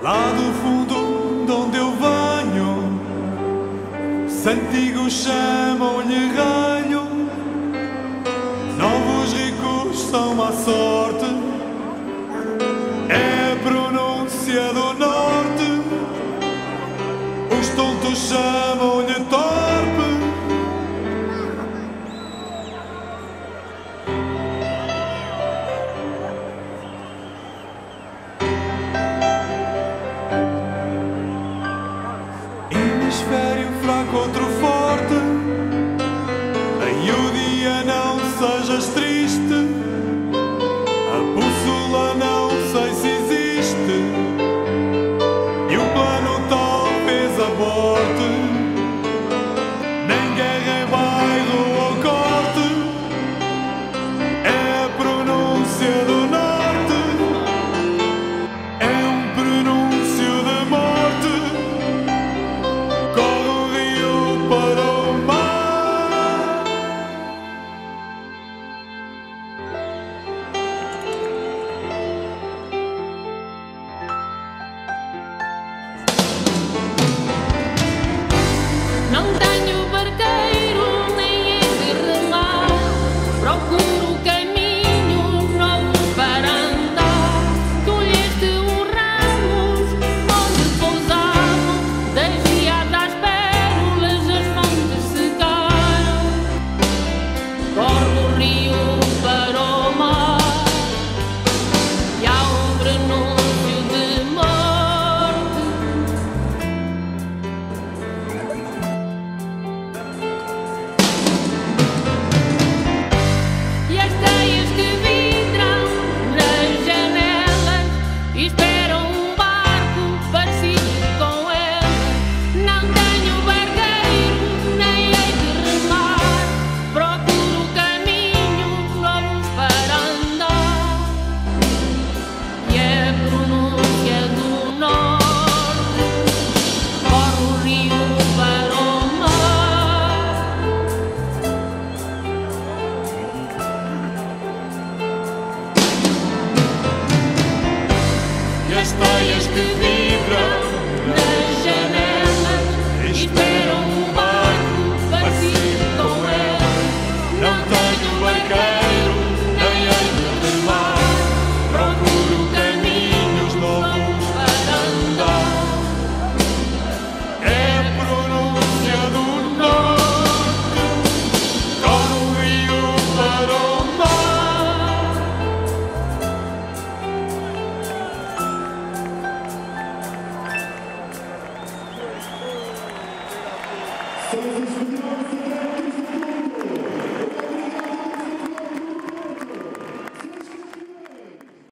Lá do fundo de onde eu venho, Santigo chamam-lhe ralho. Novos ricos são à sorte, é a pronúncia do norte. Os tontos chamam-lhe torpe. Hemisfério fraco, outro forte. Aí o dia não sejas triste. A bússola não sei se existe. E o plano talvez aborte. Nem guerra é bairro ou corte. É a pronúncia do norte. É um pronúncio de morte. Corre o rio para o mar. Não tenho barqueiro, nem hei de remar. Procuro caminhos novos para andar. Colheste os ramos onde pousavam. Desviadas às pérolas, as fontes secaram. Corre o rio para o mar. E há um prenúncio de morte. E as teias que vidram nas janelas esperam um barco parecido com ele. Não tenho barqueiro, nem hei de remar. Procuro caminhos novos para andar. E é a pronúncia do norte. Corre o rio para o mar. E as teias que vibram Nas janelas esperam um barco parecido com ele. não tenho barqueiro, nem hei de remar. Procuro caminhos novos para andar. É a pronúncia do norte. Corre o rio para o mar. Somos